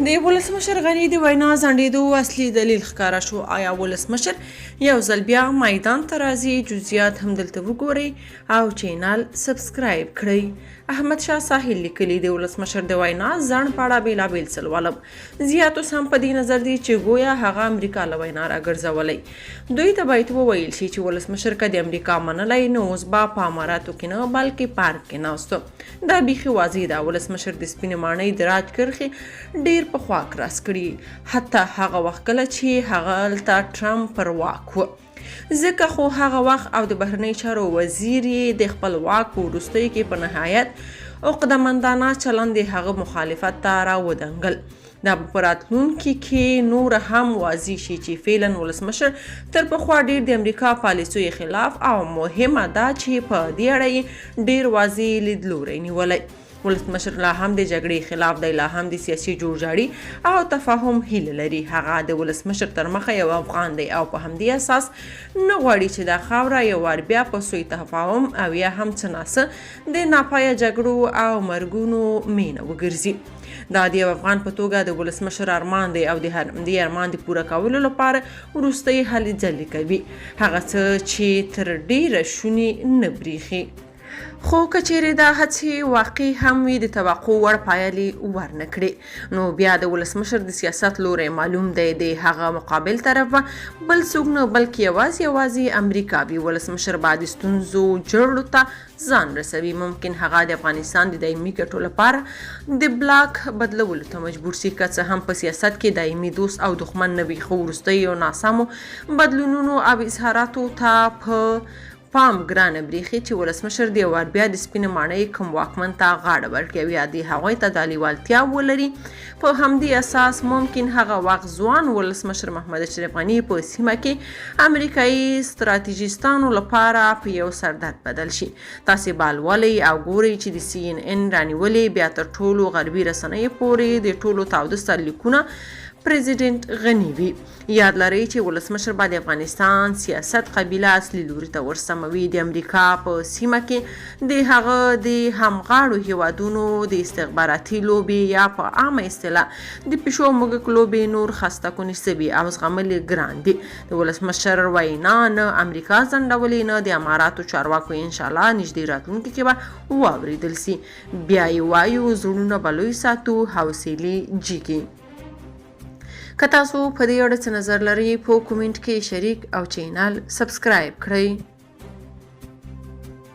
د ولسمشر غني د وینا ځنډېدو اصلي دلیل ښکاره شو. آیا ولسمشر یو ځل بیا میدان ته راځي؟ جزئیات هم دلته وګورئ او چینل سبسکرایب کړئ. احمد شاه ساحل لیکلي د ولسمشر د وینا ځنډ په اړه بېلابېل څلولم. زیاتو هم په دې نظر دي چې ګویا هغه امریکا له وینا راګرځولی. دوی ته باید وویل شي چې ولسمشر که د امریکا منلی نو اوس به په اماراتو کې نه بلکې پارک کې ناست. دا بیخي واضح ده. ولسمشر د سپینې ماڼۍ د راج کرښې ډېر پخوا کراس کړي، حتی هغه وخت کله چې هغه هلته ټرمپ پر واک و. ځکه خو هغه وخت او د بهرنۍ چارو وزیر یې د خپل واک په وروستیو کې په نهایت عقدهمندانه چلند د هغه مخالفت ته راودنګل. دا په راتلونکي کې نور هم واضح شي چې فعلا ولسمشر تر پخوا ډېر د امریکا پالیسیو خلاف او مهمه ده چې په دې اړه یې ډېر واضح لیدلوری نیولی. ولسمشر لا هم د جګړې خلاف دی، لا هم د سیاسي جوړجاړي او تفاهم هیله لري. هغه د ولسمشر تر مخه یو افغان دی او په همدې اساس نه غواړي چې دا خاوره یو وار بیا په سوی تفاهم او یا هم څه ناڅه د ناپایه جګړو او مرګونو مینه وګرځي. دا د یو افغان په توګه د ولسمشر ارمان دی او د همدې ارمان د پوره کولو لپاره وروستۍ هلې ځلې کوي، هغه څه چې تر ډیره شونې نه بریښي. خو که چیرې دا هڅې واقعي هم وي، د توقع وړ پایلې ورنه کړي، نو بیا د ولسمشر د سیاست لوری معلوم دی. د هغه مقابل طرف بل څوک نه بلکې یوازې امریکا وي. ولسمشر بعد ستونزو جوړو ته ځان رسوي. ممکن هغه د افغانستان د دایمي ګټو لپاره د بلاک بدلولو ته مجبور شي، که څه هم په سیاست کې دایمي دوست او دښمن نه وي. خو وروستیو ناسمو بدلونونو او اظهاراتو ته په پام ګرانه بریښي چې ولسمشر د وار بیا د سپینې ماڼۍ کوم واکمن ته غاړه ورکوي یا د هغوی ته دا لیوالتیا ولري. په همدې اساس ممکن هغه وخت ځوان ولسمشر محمد اشرف غني په سیمه کې امریکایي ستراتیژیستانو لپاره په یو سردرد بدل شي. تاسې بالولئ او ګورئ چې د CNN رانیولې بیا تر ټولو غربي رسنیو پورې د ټولو تاوده سرلیکونه پریزیدنت غني وي. یاد لرئ چې ولسمشر به د افغانستان سیاست قبیله اصلي لوري ته ورسموي. د امریکا په سیمه کې د هغه د همغاړو هیوادونو د استخباراتي لوبې یا په عامه اصطلاح د پیشو موږک لوبې نور خسته کونې سوي او زغمل ګران دي. د ولسمشر وینا نه امریکا ځنډولې نه د اماراتو چارواکو انشاءالله نږدې راتلونکي کې به واوریدل سي. بیا یې وایو زړونه به لوی ساتو، حوصلې جګې. که تاسو په دې اړه څه نظر لرئ په کومنټ کې شریک او چینل سبسکرایب کړئ.